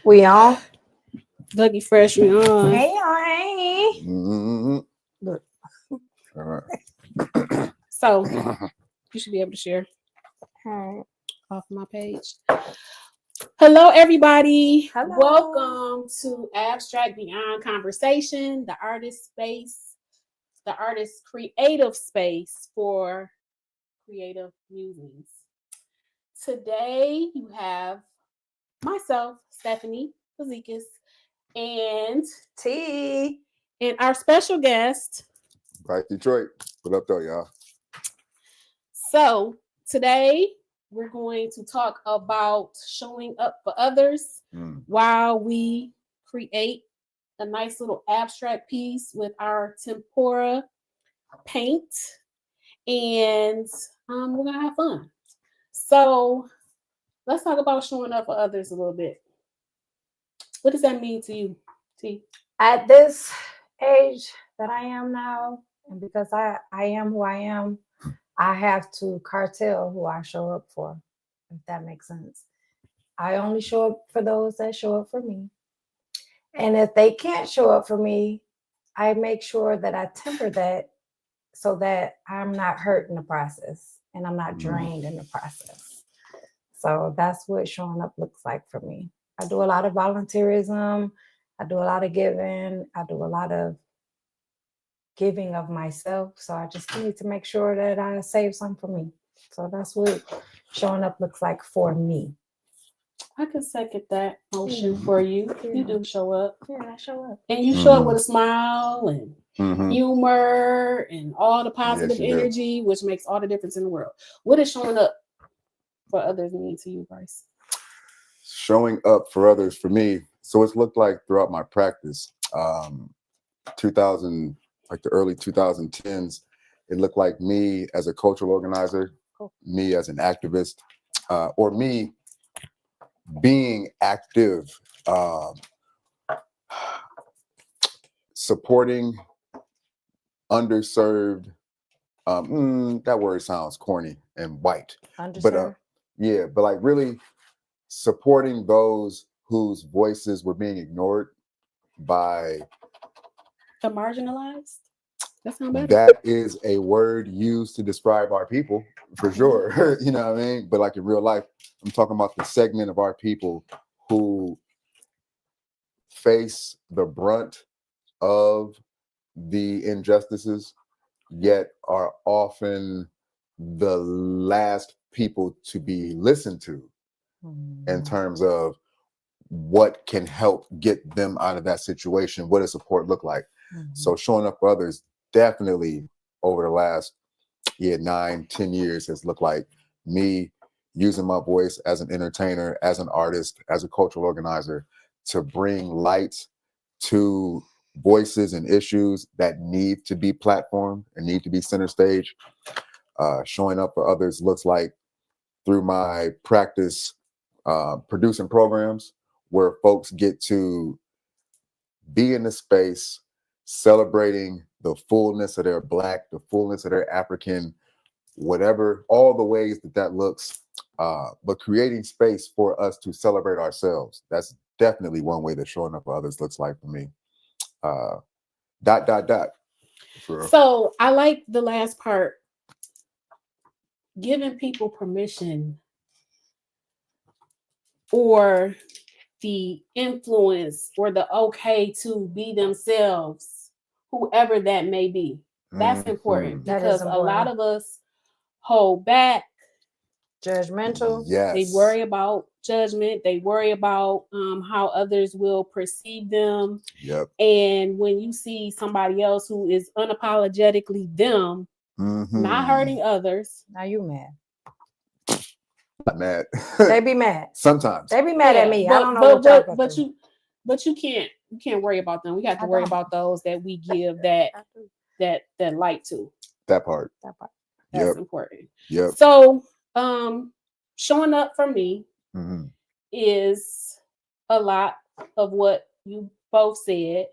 We on? Dougie Fresh, we on. Hey, hey. Mm-hmm. Look. All right. So you should be able to share Alright. off my page. Hello, everybody. Hello. Welcome to Abstract Beyond Conversation, the artist space, the artist creative space for creative musings. Today you have myself, Stephanie Fazekas, and T. our special guest. Right, Detroit. What up, though, y'all? So today we're going to talk about showing up for others while we create a nice little abstract piece with our tempera paint, and we're gonna have fun. So let's talk about showing up for others a little bit. What does that mean to you, T? At this age that I am now, and because I am who I am, I have to cartel who I show up for, if that makes sense. I only show up for those that show up for me. And if they can't show up for me, I make sure that I temper that so that I'm not hurt in the process and I'm not drained in the process. So that's what showing up looks like for me. I do a lot of volunteerism. I do a lot of giving. I do a lot of giving of myself. So I just need to make sure that I save some for me. So that's what showing up looks like for me. I can second that motion for you. You do show up. Yeah, I show up. And you show up with a smile and humor and all the positive Yes, you do. energy, which makes all the difference in the world. What does showing up for others mean to you, Bryce? Showing up for others for me. So it's looked like throughout my practice, 2000, like the early 2010s, it looked like me as a cultural organizer, me as an activist, or me being active, supporting underserved. That word sounds corny and white, Understood. but like really supporting those whose voices were being ignored by. The marginalized? That sound better? That is a word used to describe our people, for sure. You know what I mean? But like in real life, I'm talking about the segment of our people who face the brunt of the injustices, yet are often the last people to be listened to in terms of what can help get them out of that situation. What does support look like? So showing up for others definitely over the last 9-10 years has looked like me using my voice as an entertainer, as an artist, as a cultural organizer to bring light to voices and issues that need to be platformed and need to be center stage. Showing up for others looks like through my practice producing programs where folks get to be in the space celebrating the fullness of their Black, the fullness of their African, whatever, all the ways that looks, but creating space for us to celebrate ourselves. That's definitely one way that showing up for others looks like for me. ... For real. So I like the last part, giving people permission or the influence or the okay to be themselves, whoever that may be. That's important That because is a lot important. of us hold back. Judgmental. Yes. They worry about judgment. They worry about how others will perceive them. Yep. And when you see somebody else who is unapologetically them, not hurting others. Now you mad. Not mad. They be mad. Sometimes. They be mad at me. I don't know what y'all go through. But you can't worry about them. We got to worry about those that we give that light to. That part. That's important. Yep. So showing up for me Mm-hmm. is a lot of what you both said.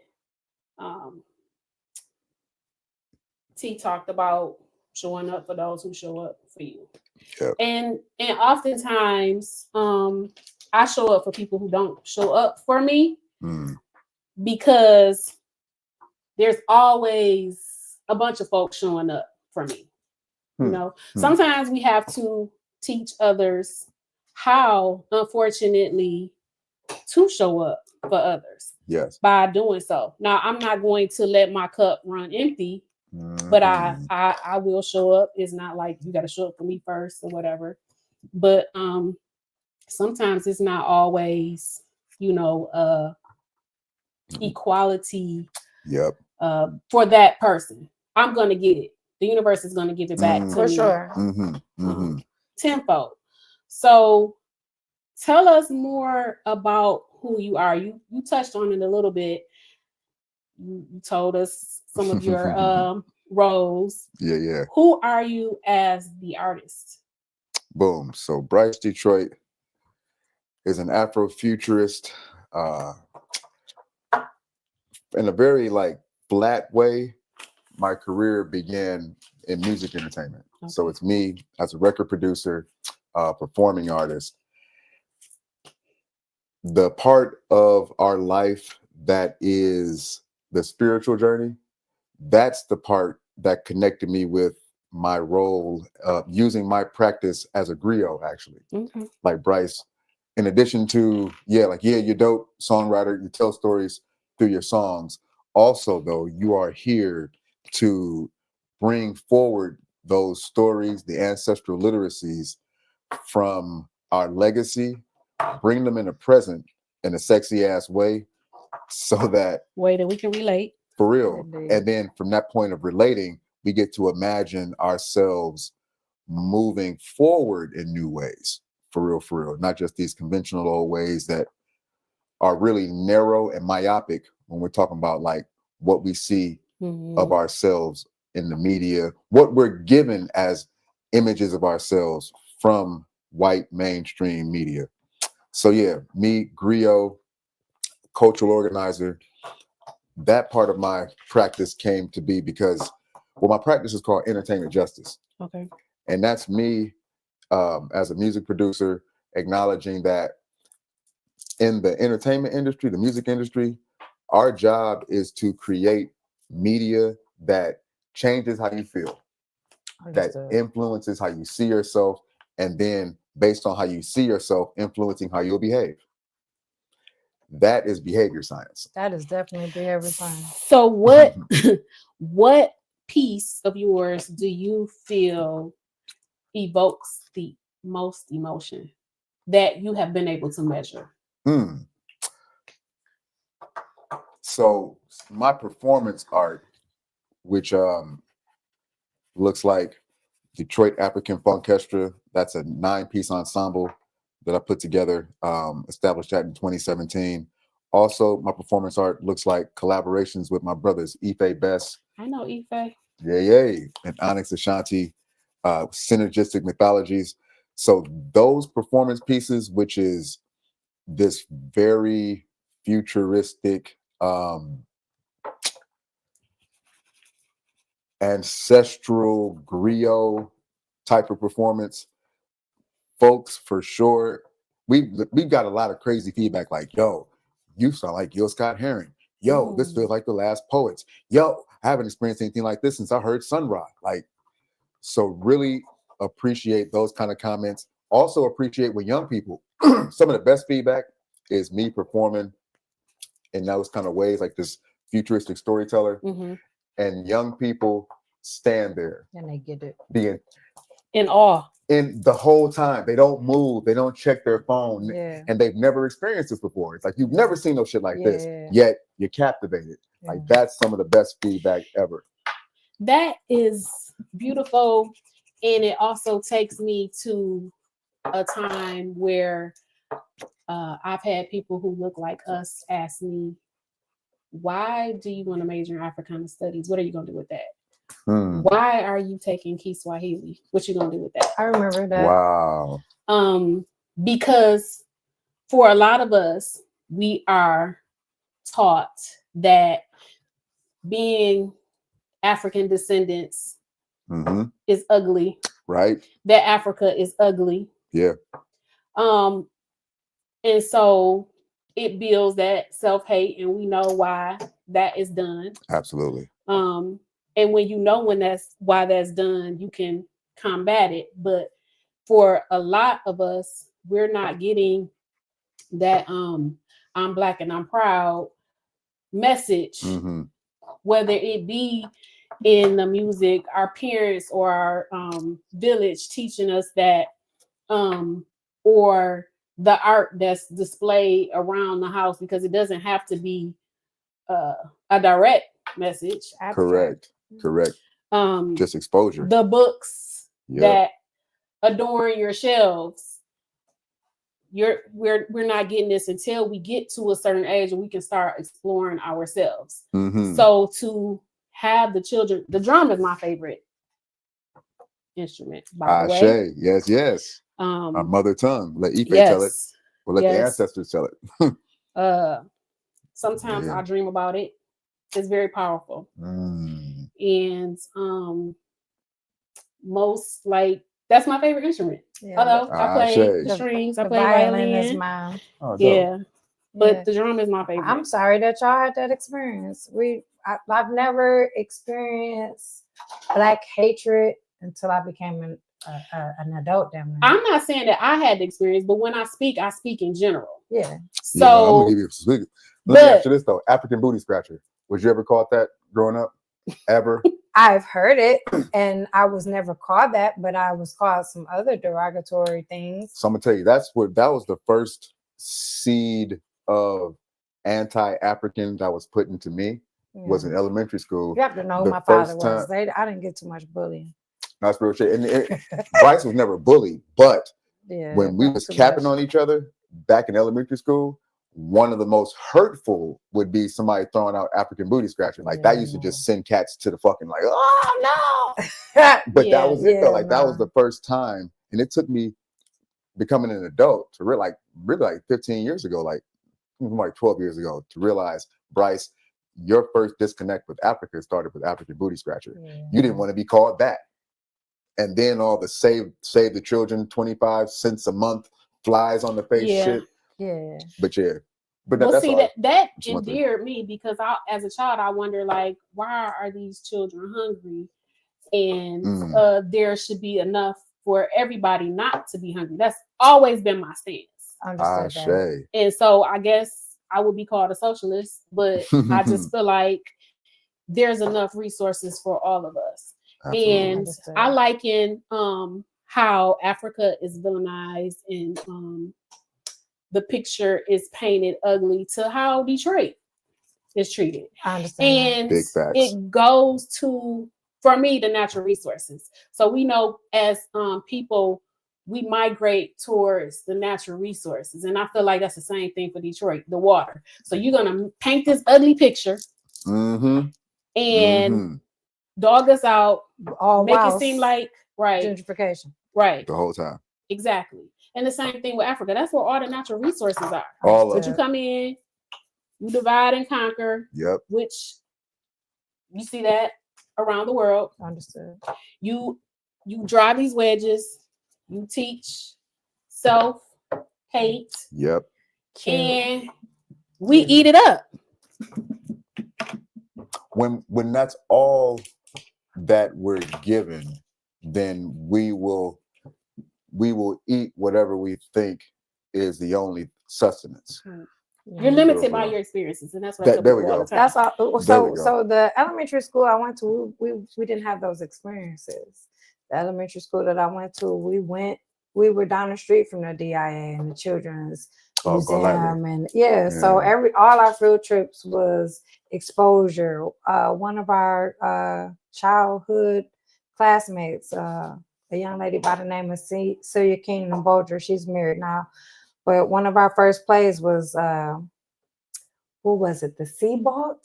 T talked about showing up for those who show up for you. Yep. And oftentimes I show up for people who don't show up for me, Mm. because there's always a bunch of folks showing up for me. You Hmm. know, Hmm. sometimes we have to teach others how, unfortunately, to show up for others Yes. by doing so. Now, I'm not going to let my cup run empty, but Mhm. I will show up. It's not like you got to show up for me first or whatever. But sometimes it's not always, equality Yep. for that person. I'm gonna get it. The universe is gonna give it back to Mm. For me sure. Mm-hmm. Mm-hmm. tenfold. So tell us more about who you are. You touched on it a little bit. You told us some of your roles. Yeah. Who are you as the artist? Boom. So Bryce Detroit is an Afrofuturist, in a very like flat way. My career began in music entertainment. So Okay. it's me as a record producer, performing artist. The part of our life that is the spiritual journey, that's the part that connected me with my role, using my practice as a griot, actually. Okay. Like Bryce, in addition to, you're dope songwriter, you tell stories through your songs. Also, though, you are here to bring forward those stories, the ancestral literacies from our legacy, bring them in the present in a sexy ass way, so that Way that we can relate. for real. Indeed. And then from that point of relating, we get to imagine ourselves moving forward in new ways. For real. Not just these conventional old ways that are really narrow and myopic when we're talking about like what we see of ourselves in the media, what we're given as images of ourselves from white mainstream media. So yeah, me, griot, cultural organizer, that part of my practice came to be because, well, my practice is called entertainment justice. Okay. And that's me, as a music producer, acknowledging that in the entertainment industry, the music industry, our job is to create media that changes how you feel, that Understood. influences how you see yourself, and then based on how you see yourself, influencing how you'll behave. That is behavior science. That is definitely behavior science. So what piece of yours do you feel evokes the most emotion that you have been able to measure? So my performance art, which looks like Detroit African Funkestra, that's a 9-piece ensemble that I put together, established that in 2017. Also, my performance art looks like collaborations with my brothers, Ife Best. I know Ife. Yay, and Onyx Ashanti, Synergistic Mythologies. So those performance pieces, which is this very futuristic, ancestral griot type of performance, folks, for sure, we've got a lot of crazy feedback like, yo, you sound like Gil Scott Heron. Yo, this feels like The Last Poets. Yo, I haven't experienced anything like this since I heard Sun Ra. Like, so really appreciate those kind of comments. Also appreciate when young people, some of the best feedback is me performing in those kind of ways, like this futuristic storyteller, and young people stand there And they get it. being In awe. in the whole time. They don't move, they don't check their phone, Yeah. and they've never experienced this before. It's like you've never seen no shit like this, Yeah. yet you're captivated. Yeah. Like that's some of the best feedback ever. That is beautiful. And it also takes me to a time where I've had people who look like us ask me, why do you want to major in Africana studies? What are you going to do with that? Why are you taking Kiswahili? What you going to do with that? I remember that. Wow. Because for a lot of us, we are taught that being African descendants is ugly. Right. That Africa is ugly. Yeah. And And so it builds that self-hate, and we know why that is done. Absolutely. And when you know when that's why that's done, you can combat it. But for a lot of us, we're not getting that I'm Black and I'm proud message, Mm-hmm. whether it be in the music, our parents or our village teaching us that, or the art that's displayed around the house, because it doesn't have to be a direct message. Correct. Just exposure. The books Yep. that adorn your shelves, we're not getting this until we get to a certain age and we can start exploring ourselves. Mm-hmm. So to have the children, the drum is my favorite instrument, by the way. Ashe. Yes. Our mother tongue. Let Ife tell it. Yes. Or let the Yes. ancestors tell it. Sometimes Yeah. I dream about it. It's very powerful. Mm. And most, like, that's my favorite instrument. Yeah, Although I play Ashe. the strings, I the play violin is violin. mine. Oh, dope. Yeah, but Yeah. the drum is my favorite. I'm sorry that y'all had that experience. I've never experienced Black hatred until I became an adult. Damn near. I'm not saying that I had the experience, but when I speak in general. Yeah. Yeah, I'm So, gonna give you some. Let me ask you this though: African booty scratcher. Was you ever called that growing up? Ever? I've heard it, and I was never called that, but I was called some other derogatory things. So I'm gonna tell you, that was the first seed of anti-African that was put into me. Was in elementary school. You have to know who the my father first was. time- I didn't get too much bullying. That's real shit. And Bryce was never bullied, but Yeah, when we not was too capping much. on each other back in elementary school, one of the most hurtful would be somebody throwing out African booty scratching. Like that used to just send cats to the fucking like, oh no. But Yeah, that was it though. Like that was no. the first time. And it took me becoming an adult to really like 15 years ago, like 12 years ago, to realize, Bryce, your first disconnect with Africa started with African booty scratcher. Yeah. You didn't want to be called that. And then all the save the children 25 cents a month flies on the face Yeah. shit. Yeah. But yeah. But well, that's see, all. that Just want to- endeared me, because as a child, I wonder, like, why are these children hungry? And there should be enough for everybody not to be hungry. That's always been my stance. Understood that. Ashe. And so I guess I would be called a socialist, but I just feel like there's enough resources for all of us. Absolutely. And Understood. I liken how Africa is villainized and the picture is painted ugly to how Detroit is treated. I understand. And Big facts. it goes to, for me, the natural resources. So we know as people, we migrate towards the natural resources. And I feel like that's the same thing for Detroit, the water. So you're going to paint this ugly picture and dog us out, make it seem like, gentrification. Right. The whole time. Exactly. And the same thing with Africa. That's where all the natural resources are. All of But you it. come in, you divide and conquer, Yep. which you see that around the world. Understood. You drive these wedges, you teach self-hate, Yep. and we eat it up. When that's all that we're given, then we will eat whatever we think is the only sustenance. You're limited by your experiences, and that's what I tell There we people all go. the time. That's all. There we go. So the elementary school I went to, we didn't have those experiences. The elementary school that I went to, we were down the street from the DIA and the children's museum, and so all our field trips was exposure. One of our childhood classmates, a young lady by the name of Celia Kingdom Bolger, she's married now, but one of our first plays was what was it? The Sea Boat?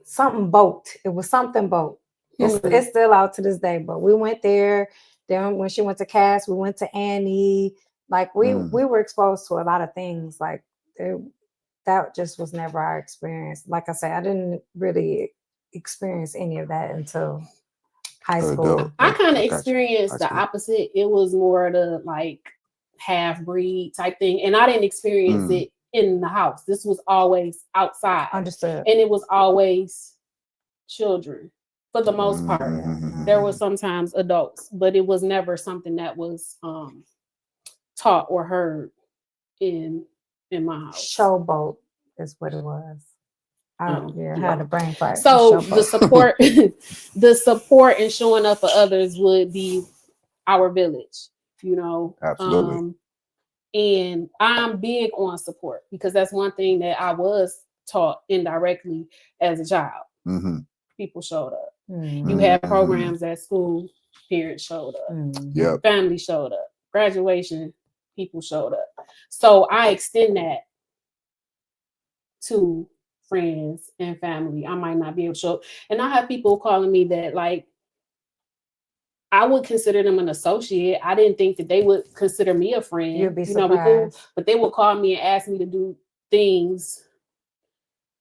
Something boat. It was something boat. It's still out to this day, but we went there. Then when she went to Cass, we went to Annie. Like we were exposed to a lot of things. Like that just was never our experience. Like I say, I didn't really experience any of that until high school. I kind of experienced the opposite. It was more the like half breed type thing. And I didn't experience it in the house. This was always outside. Understood. And it was always children for the most part. There were sometimes adults, but it was never something that was taught or heard in my house. Showboat is what it was. I had a brain fart. So Showboat. the support and showing up for others would be our village, you know. Absolutely. And I'm big on support because that's one thing that I was taught indirectly as a child. People showed up. You had programs at school, parents showed up. Family showed up. Graduation, people showed up. So I extend that to friends and family. I might not be able to show up. And I have people calling me that, like, I would consider them an associate. I didn't think that they would consider me a friend. You'd be surprised. But they would call me and ask me to do things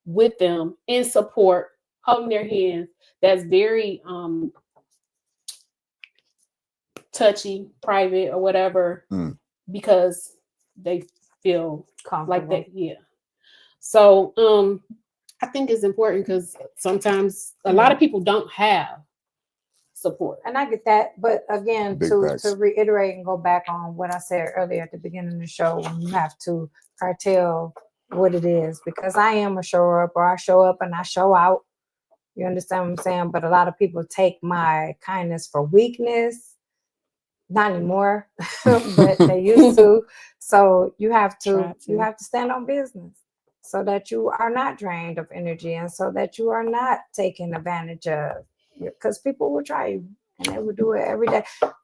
with them in support, holding their hands. That's very touchy, private, or whatever, because they feel like that. Yeah. So I think it's important because sometimes a lot of people don't have support. And I get that. But again, Big to facts. reiterate and go back on what I said earlier at the beginning of the show, when you have to cartel what it is, because I am a shower up, or I show up and I show out. You understand what I'm saying? But a lot of people take my kindness for weakness. Not anymore, but they used to. So you have to stand on business so that you are not drained of energy and so that you are not taken advantage of. Because people will try you and they will do it every day.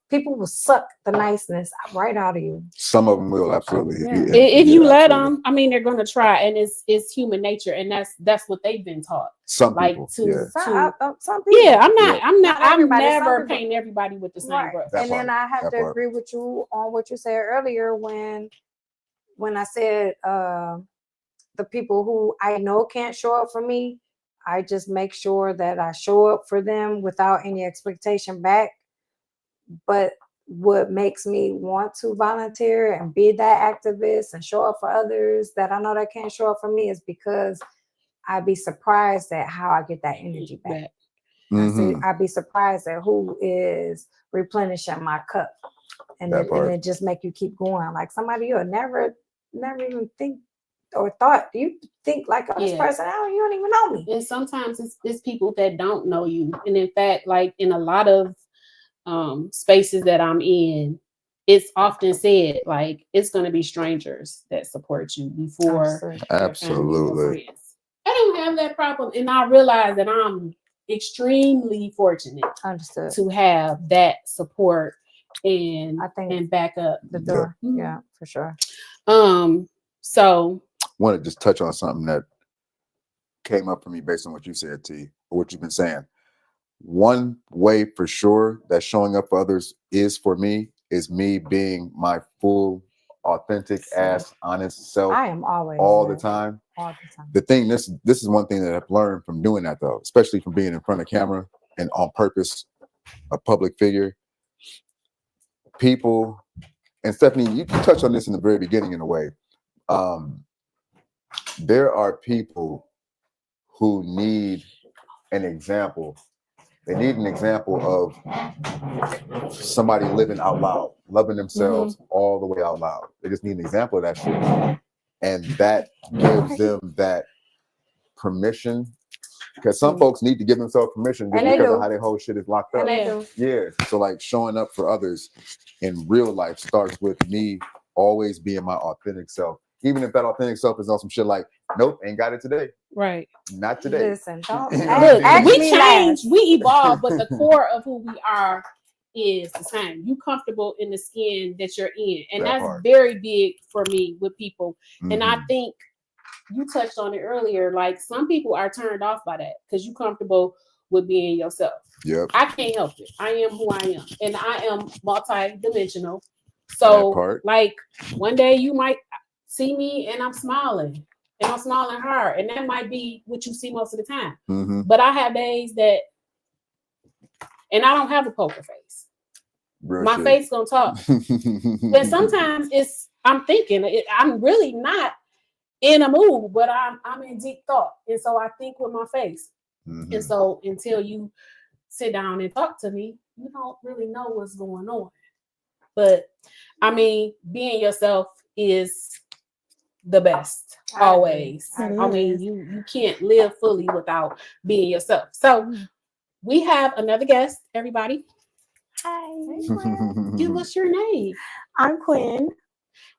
People will suck the niceness right out of you. Some of them will, absolutely. If you let them, I mean, they're going to try, and it's human nature, and that's what they've been taught. Some like people, some people. I'm never painting everybody with the same brush. And then I have to agree with you on what you said earlier when I said the people who I know can't show up for me, I just make sure that I show up for them without any expectation back. But what makes me want to volunteer and be that activist and show up for others that I know that can't show up for me is because I'd be surprised at how I get that energy back. I'd be surprised at who is replenishing my cup. And it just make you keep going. Like somebody you'll never even think or thought. You think like, oh, this person, you don't even know me. And sometimes it's people that don't know you. And in fact, like in a lot of spaces that I'm in, it's often said like it's going to be strangers that support you before absolutely friends. I don't have that problem, and I realize that I'm extremely fortunate to have that support and back up the door. Yeah, for sure. So I want to just touch on something that came up for me based on what you said, T, or what you've been saying. One way for sure that showing up for others is for me is me being my full, authentic ass, honest self. I am always all the time. All the time. The thing, this is one thing that I've learned from doing that though, especially from being in front of camera and on purpose, a public figure. People, and Stephanie, you touched on this in the very beginning in a way. There are people who need an example. They need an example of somebody living out loud, loving themselves all the way out loud. They just need an example of that shit. And that gives them that permission. Because some folks need to give themselves permission just because of how their whole shit is locked up. Yeah. So like showing up for others in real life starts with me always being my authentic self. Even if that authentic self is on some shit like, nope, ain't got it today. Right. Not today. Listen, we change, we evolve, but the core of who we are is the same. You comfortable in the skin that you're in. And that's very big for me with people. And I think you touched on it earlier. Like some people are turned off by that because you're comfortable with being yourself. Yep. I can't help it. I am who I am. And I am multi-dimensional. So like one day you might see me and I'm smiling and I'm smiling hard. And that might be what you see most of the time. But I have days that, and I don't have a poker face. Real My shit. face gonna talk. And sometimes I'm thinking I'm really not in a mood, but I'm in deep thought, and so I think with my face. Mhm. And so until you sit down and talk to me, you don't really know what's going on. But I mean, being yourself is the best I agree. always. I I mean, agree. you can't live fully without being yourself. So we have another guest, everybody. Hi, Give us your name. I'm Quinn.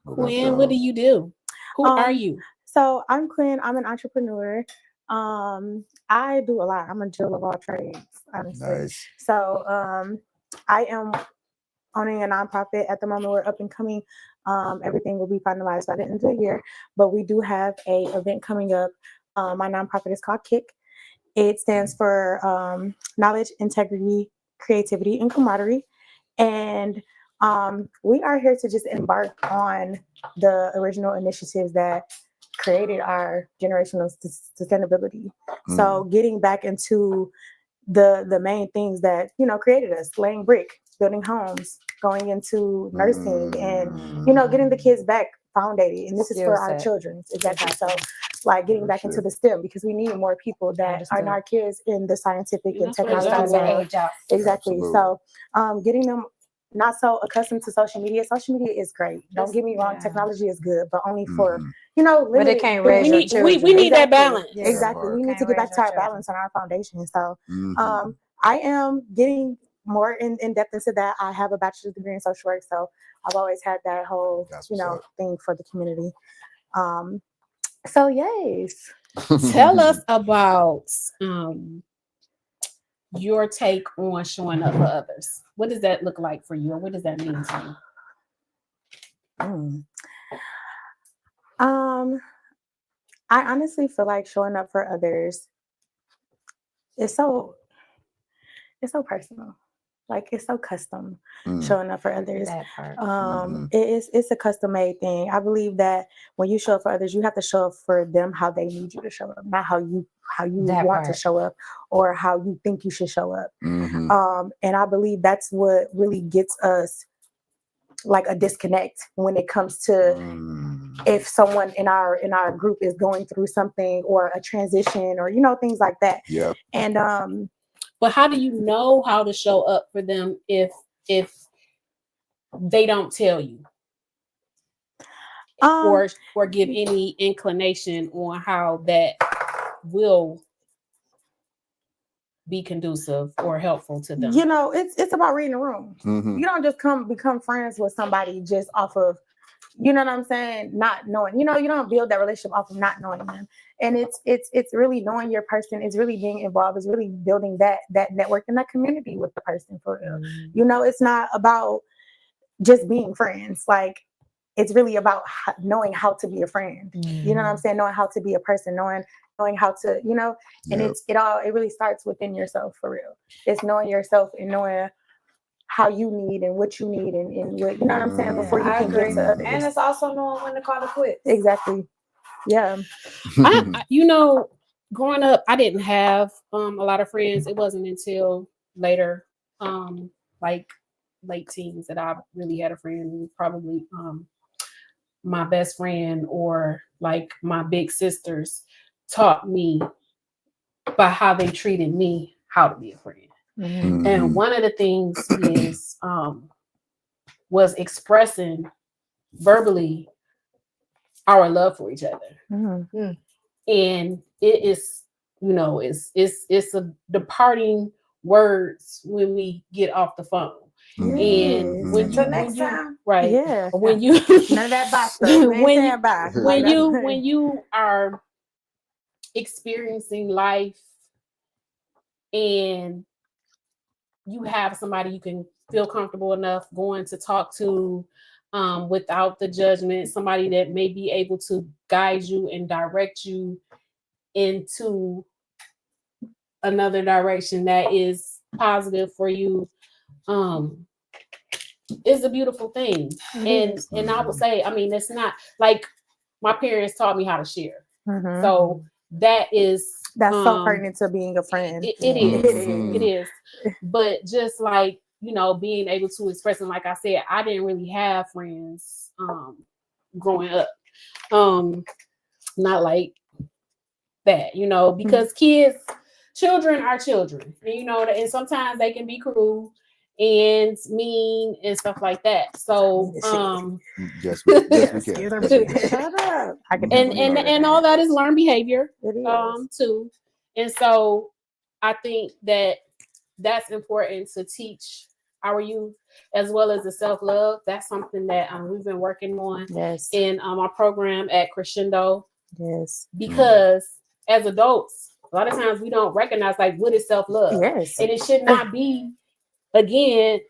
Quinn, what do you do? Who are you? So I'm Quinn. I'm an entrepreneur. I do a lot. I'm a jill of all trades, honestly. Nice. So I am owning a nonprofit at the moment. We're up and coming. Everything will be finalized by the end of the year. But we do have a event coming up. My nonprofit is called KICK. It stands for Knowledge, Integrity, Creativity, and Camaraderie. And we are here to just embark on the original initiatives that created our generational sustainability. So getting back into the main things that created us, laying brick, building homes, going into nursing, and getting the kids back foundated. And this is for our children. Exactly. So like getting back into the STEM, because we need more people that are not kids in the scientific and technology world. Exactly. Absolutely. So getting them not so accustomed to social media. Social media is great. Don't get me wrong, technology is good, but only for But it can't raise We your need children. we need that balance. Exactly. We need to Can't get back raise to our our children. balance and our foundation. So I am getting more in depth into that. I have a bachelor's degree in social work, so I've always had that whole That's what's up. thing for the community. So yes. Tell us about your take on showing up for others. What does that look like for you, or what does that mean to you? I honestly feel like showing up for others is so personal. Like it's so custom showing up for others. That part. It's a custom made thing. I believe that when you show up for others, you have to show up for them how they need you to show up, not how you That want to part. show up or how you think you should show up. And I believe that's what really gets us like a disconnect when it comes to if someone in our group is going through something or a transition or things like that. Yeah. And But how do you know how to show up for them if they don't tell you or give any inclination on how that will be conducive or helpful to them? It's about reading the room. You don't just become friends with somebody just off of, you know what I'm saying, not knowing. You don't build that relationship off of not knowing them. And it's really knowing your person. It's really being involved. It's really building that network and that community with the person for real. It's not about just being friends. Like it's really about knowing how to be a friend. You know what I'm saying? Knowing how to be a person, knowing how to, and it really starts within yourself for real. It's knowing yourself and knowing how you need and what you need and what, you know what I'm saying, before you I can agree. get to others. And it's also knowing when to call it quits. Exactly. Yeah. I growing up, I didn't have a lot of friends. It wasn't until later, like late teens, that I really had a friend. Probably my best friend or like my big sisters taught me by how they treated me how to be a friend. And one of the things is was expressing verbally our love for each other. And it is, it's a departing words when we get off the phone. And when you right, yeah, when you none of that box when you are experiencing life and you have somebody you can feel comfortable enough going to talk to without the judgment, somebody that may be able to guide you and direct you into another direction that is positive for you, is a beautiful thing. And I would say, I mean, it's not like my parents taught me how to share. So that's so pertinent to being a friend. It is. But just like you know, being able to express. And like I said, I didn't really have friends growing up. Not like that, you know, because children are children, and you know, and sometimes they can be cruel and mean and stuff like that. So Yes, we can. Shut up. and all that is learned behavior It is. too. And so I think that that's important to teach our youth, as well as the self-love. That's something that we've been working on Yes. in our program at Crescendo, Yes. because as adults, a lot of times we don't recognize like what is self-love. Yes. And it should not be, again,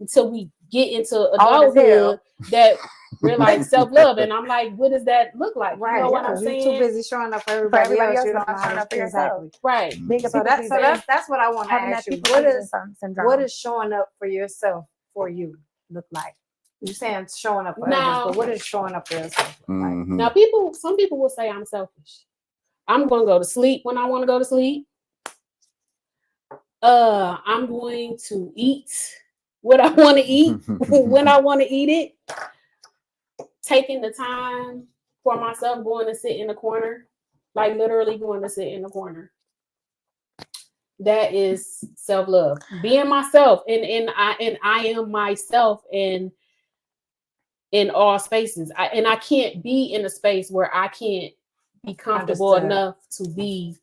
until we get into Old as hell. adulthood that we're like self-love. And I'm like, what does that look like? Right. You know what yeah, I'm you're saying? too busy showing up for everybody, everybody else. else, You you're don't not showing know up for yourself. exactly. Right. Being a So that's what I want to having ask that you. people What pleasing is syndrome. what is showing up for yourself for you look like? You're saying showing up for Now- others, but what is showing up for yourself look like? Mhm. Now, some people will say I'm selfish. I'm going to go to sleep when I want to go to sleep. I'm going to eat what I want to eat when I want to eat it. Taking the time for myself, going to sit in the corner, like literally going to sit in the corner. That is self-love. Being myself, and I am myself in all spaces. I can't be in a space where I can't be comfortable Understood. enough to be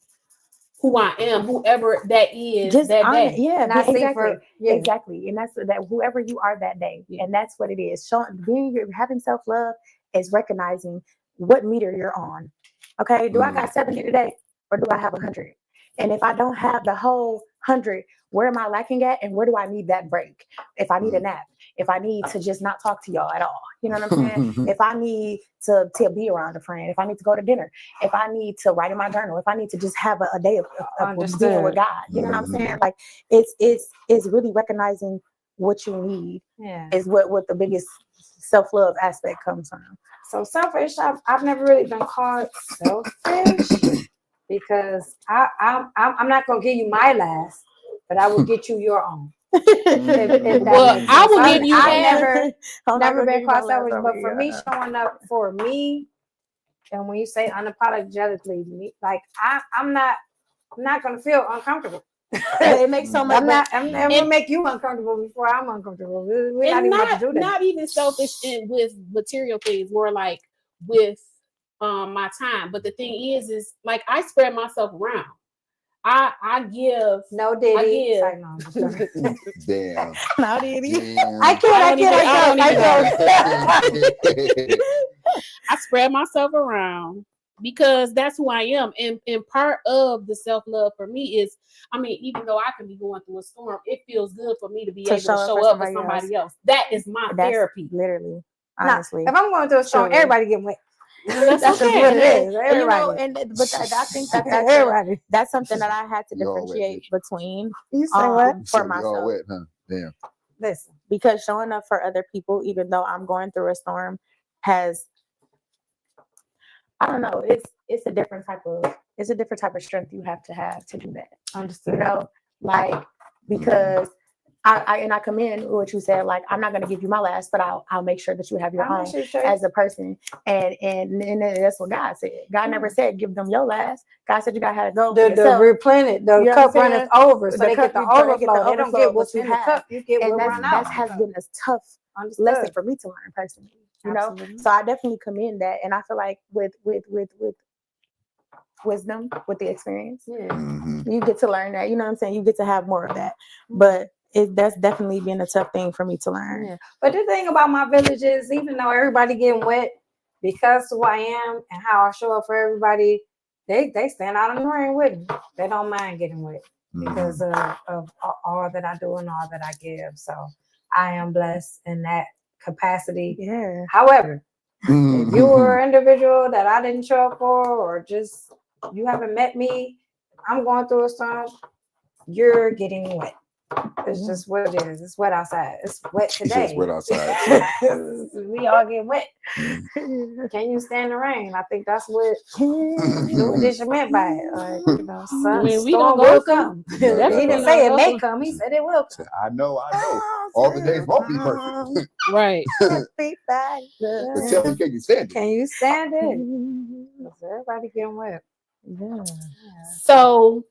who I am, whoever that is Just that own day. it. Yeah, Now, see, exactly. yeah. Exactly. And that's that whoever you are that day. Yeah. And that's what it is. Having self-love is recognizing what meter you're on. Okay. Do I got 70 today or do I have 100? And if I don't have the whole 100, where am I lacking at? And where do I need that break? If I need a nap, if I need to just not talk to y'all at all, you know what I'm saying? If I need to be around a friend, if I need to go to dinner, if I need to write in my journal, if I need to just have a day of being Understood. with God, you know what I'm saying? Like it's really recognizing what you need Yeah. is what the biggest self-love aspect comes from. So selfish, I've never really been called selfish because I'm not gonna give you my last, but I will get you your own. If that Well, makes I sense. will give you I that. never been called selfish, but for me, showing up for me, and when you say unapologetically, me, like I'm not gonna feel uncomfortable. It makes so much. I'm gonna make you uncomfortable before I'm uncomfortable. We're not And even about to do that. not even selfish with material things, more like with my time. But the thing is like I spread myself around. I give. No, Diddy. I give. Sorry, no, I'm just joking. Damn. Now, Diddy. Damn. I can't. I spread myself around because that's who I am. And part of the self-love for me is, I mean, even though I can be going through a storm, it feels good for me to be able to show up for somebody else. That is my therapy. Literally, Now, honestly. if I'm going through a storm, Truly. everybody get wet. That's That's just okay. what it is. And, you know, Everybody. but I think that's Everybody. that's something that I had to You all wet, differentiate between You say what? for So we all myself. wet, huh? Damn. Listen. Because showing up for other people, even though I'm going through a storm, has, I don't know, it's a different type of strength you have to do that. Understood. You know, like, because I commend what you said, like, I'm not going to give you my last, but I'll make sure that you have your I'm own sure as a person. And that's what God said. God never said give them your last. God said you got to go for the yourself. replenish, the You know cup what I'm runneth over, so The they cup- get the you try to overflow. get the They don't overflow get of what's what you in the have. cup. You get And what run out. that has been a tough Understood. lesson for me to learn personally. You know, Absolutely. so I definitely commend that, and I feel like with wisdom, with the experience, Yeah. Mhm. you get to learn that. You know what I'm saying? You get to have more of that, but that's definitely been a tough thing for me to learn. Yeah. But the thing about my village is, even though everybody getting wet, because who I am and how I show up for everybody, they stand out in the rain with me. They don't mind getting wet because of all that I do and all that I give. So I am blessed in that capacity. Yeah. However, Mhm. if you were an individual that I didn't show up for, or just you haven't met me, I'm going through a storm, you're getting wet. It's just what it is. It's wet outside. It's wet He says today. wet outside. We all get wet. Can you stand the rain? I think that's what New Edition meant by it. Like, you know, sun, mean, we storm don't will go come. through- He Definitely didn't say it not may go come. He said it will come. I know. All the days won't be perfect. Right. But tell me, can you stand it? Can you stand it? 'Cause everybody getting wet. Yeah. So,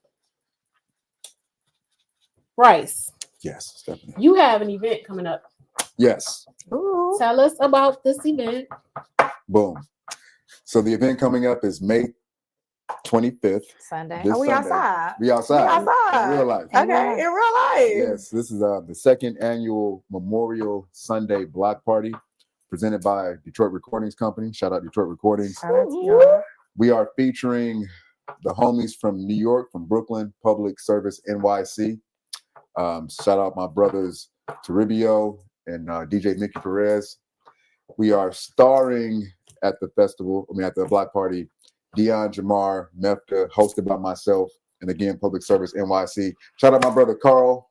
Bryce, Yes, Stephanie. you have an event coming up. Yes. Ooh. Tell us about this event. Boom. So the event coming up is May 25th. Sunday. This Are we Sunday. outside? We outside. outside. In real life. Okay, in real life. Yes, this is the second annual Memorial Sunday block party presented by Detroit Recordings Company. Shout out Detroit Recordings. Shout out to y'all. We are featuring the homies from New York, from Brooklyn, Public Service NYC. Shout out my brothers Toribio and DJ Mickey Perez. We are starring at the festival, at the block party, Dion Jamar, Mefta, hosted by myself, and again, Public Service NYC. Shout out my brother Carl,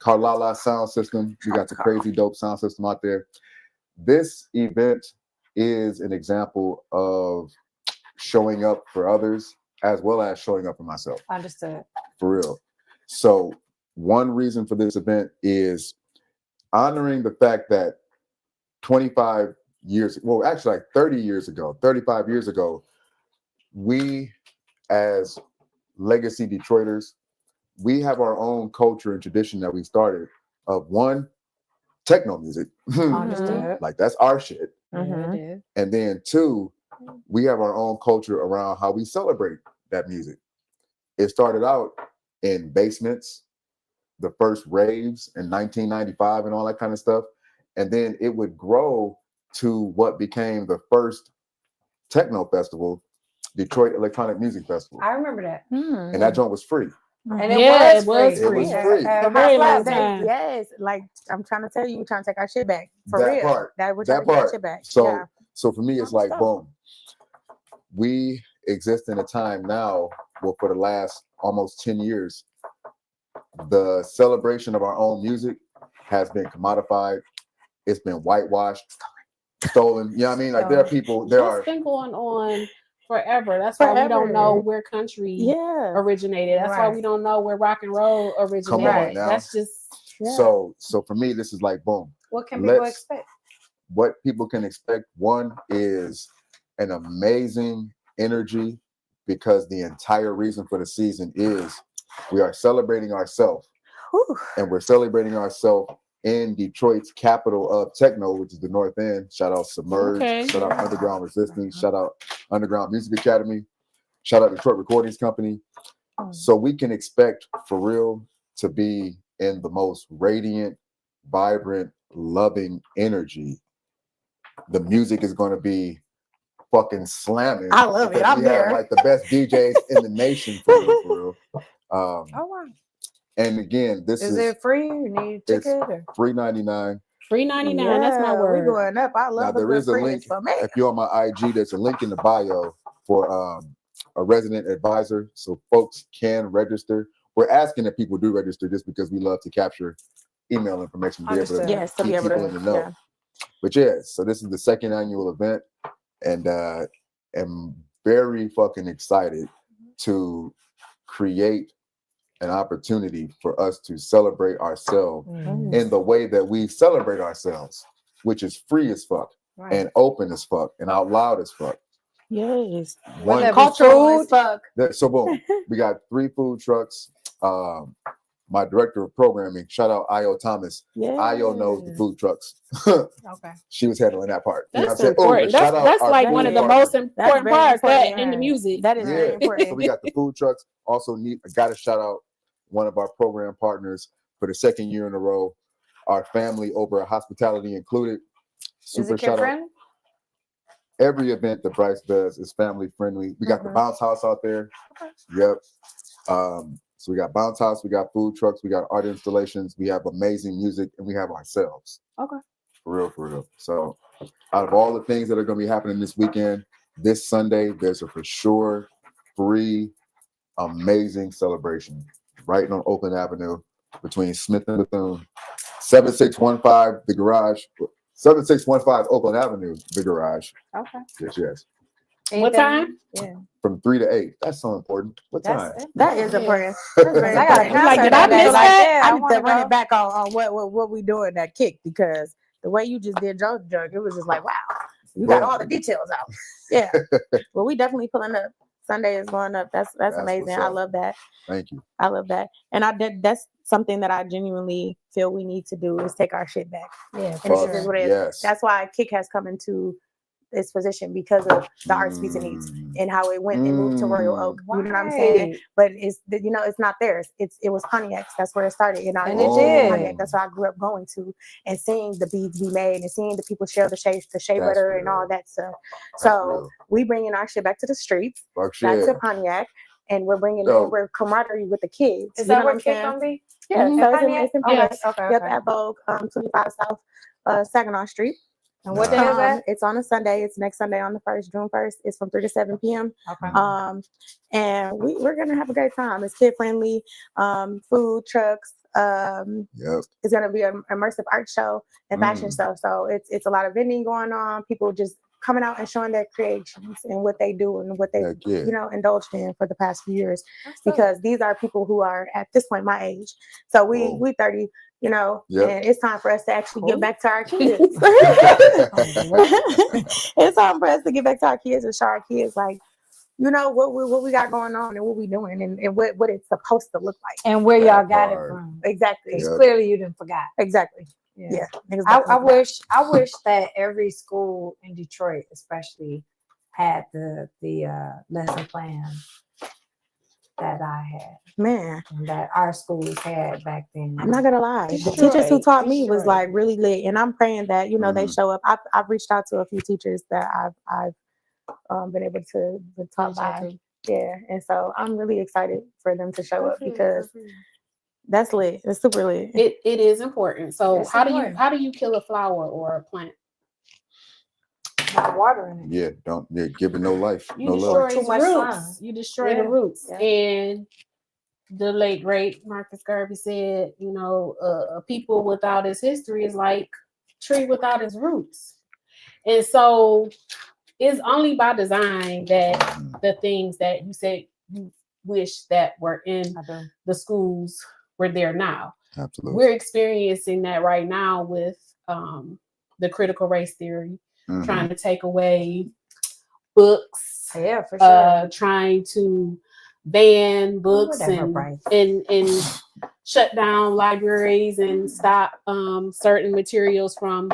Carlala Sound System. We got the crazy dope sound system out there. This event is an example of showing up for others as well as showing up for myself. Understood. For real. So one reason for this event is honoring the fact that 25 years, well, actually like 30 years ago, 35 years ago, we as legacy Detroiters, we have our own culture and tradition that we started of one, techno music. Understood. Like that's our shit. Yeah, Mhm. it is. And then two, we have our own culture around how we celebrate that music. It started out in basements, the first raves in 1995 and all that kind of stuff. And then it would grow to what became the first techno festival, Detroit Electronic Music Festival. I remember that. And that joint was free. And it Yeah, was it was free. free. It was At- free. at For a very Hot long Flat time. Yes, like I'm trying to tell you, we're trying to take our shit back. For That real. part. We're That trying to get part. that shit back. So, yeah. so for me, it's Good like, stuff. boom. We exist in a time now, well, for the last almost 10 years, the celebration of our own music has been commodified. It's been whitewashed, stolen. You know what I mean? Like there are people, there It's are been going on forever. That's why we don't know Forever. where country Yeah. originated. That's why Right. we don't know where rock and roll originated. Come on now. That's just Yeah. so for me, this is like boom. What can people Let's- expect? What people can expect, one is an amazing energy because the entire reason for the season is we are celebrating ourselves. Whew. And we're celebrating ourselves in Detroit's capital of techno, which is the North End. Shout out Submerge, Okay. shout out Underground Resistance, shout out Underground Music Academy, shout out Detroit Recordings Company. So we can expect for real to be in the most radiant, vibrant, loving energy. The music is going to be fucking slamming. I love it. because I'm we have, there. like the best DJs in the nation for real, for real. Oh wow. And again, this Is is it free? You need a it's- ticket? Or? $3.99. $3.99. That's my word. We're going up. I Now love there is a link. for me. If you're on my IG, there's a link in the bio for a resident advisor, so folks can register. We're asking that people do register just because we love to capture email information to be able to Understood. Yes, to keep be able people to. in the know. Yeah. But yeah, so this is the second annual event, and am very fucking excited to create an opportunity for us to celebrate ourselves in the way that we celebrate ourselves, which is free as fuck Right. and open as fuck and out loud as fuck. Yes. One, Whether it be Cultural food, as fuck. so boom, we got 3 food trucks. My director of programming, shout out Io Thomas. Yeah. Io knows the food trucks. Okay. She was handling that part. You know That's what I'm saying? Oh, important. but that's shout out that's our like food one of the partners. most important very parts that important. in the music. That is very Yeah. important. So we got the food trucks. Also, I got to shout out one of our program partners for the second year in a row. Our family over at Hospitality Included. Is it kid shout out. friendly? Every event that Bryce does is family friendly. We got the bounce house out there. Yep. So we got bounce house, we got food trucks, we got art installations, we have amazing music, and we have ourselves. Okay. For real, for real. So out of all the things that are going to be happening this weekend, this Sunday, there's a for sure free, amazing celebration right on Oakland Avenue. between Smith and Bethune. 7615, the garage. 7615 Oakland Avenue, the garage. Okay. Yes. What time? Yeah. From 3 to 8. That's so important. What That's time? it. That is Yeah. important. That's very I got a important. Like, concert did I that day. miss Like, that? yeah, I I need want to to run go. it back on what we doing that kick, because the way you just did Joe's jug, it was just like, wow, you got Well- all the details out. Yeah. Well, we definitely pulling up. Sunday is going up. That's That's amazing. what's I up. love that. Thank you. I love that. And that's something that I genuinely feel we need to do, is take our shit back. Yeah, And for it is sure. what it is. Yes. That's why Kick has come into this position, because of the Arts Pizza Needs and how it went and moved to Royal Oak. You know what I'm saying? Right. But it's it's not theirs. It was Pontiac's. That's where it started. And And I it grew up in did. Pontiac. That's where I grew up going to and seeing the beads be made and seeing the people share the shea That's butter and real. all that stuff. That's So real. we bringing our shit back to the streets, Fuck back shit. to Pontiac, and we're bringing Dope. we're camaraderie with the kids. Is You know that what where I'm Kick saying? gonna be? Yeah, Mhm. so Pontiac? it's in Okay, Pontiac. okay, Yep, okay. at Vogue, 25 South Saginaw Street. And what day is that? It's on a Sunday. It's next Sunday on the 1st, June 1st. It's from 3 to 7 p.m. Okay. And we're gonna have a great time. It's kid friendly, food trucks. Yep. It's gonna be an immersive art show and fashion Mm. stuff. So it's a lot of vending going on. People just coming out and showing their creations and what they do and what they Heck yeah. indulged in for the past few years. That's dope. Because these are people who are at this point my age. So Whoa. we 30, Yep. and it's time for us to actually Cool. get back to our kids. It's time for us to get back to our kids and show our kids what we got going on and what we doing and what it's supposed to look like. And where That y'all got it part. from. Exactly. Because Yep. clearly you didn't forgot. Exactly. Yeah. Yeah. Niggas I definitely wish that every school in Detroit, especially, had the lesson plan that I had man. and that our schools had back then. I'm not gonna lie. The Destroyed. teachers who taught me was Destroyed. like really lit, and I'm praying that they Mhm. show up. I've reached out to a few teachers that I've been able to talk by. Yeah, and so I'm really excited for them to show up because that's lit. It's super lit. It is important. So It's how important. do you kill a flower or a plant? Not watering it. Yeah. Don't give it no life. You No destroy love. Too its much roots. sun. You destroy the Yeah. roots. Yeah. And the late great Marcus Garvey said, a people without its history is like tree without its roots. And so it's only by design that Mhm. the things that you said you wish that were in I do. the schools were there now. Absolutely. We're experiencing that right now with the critical race theory, Mhm. trying to take away books, Yeah, for sure. trying to ban books whatever, Bryce. and shut down libraries and stop certain materials from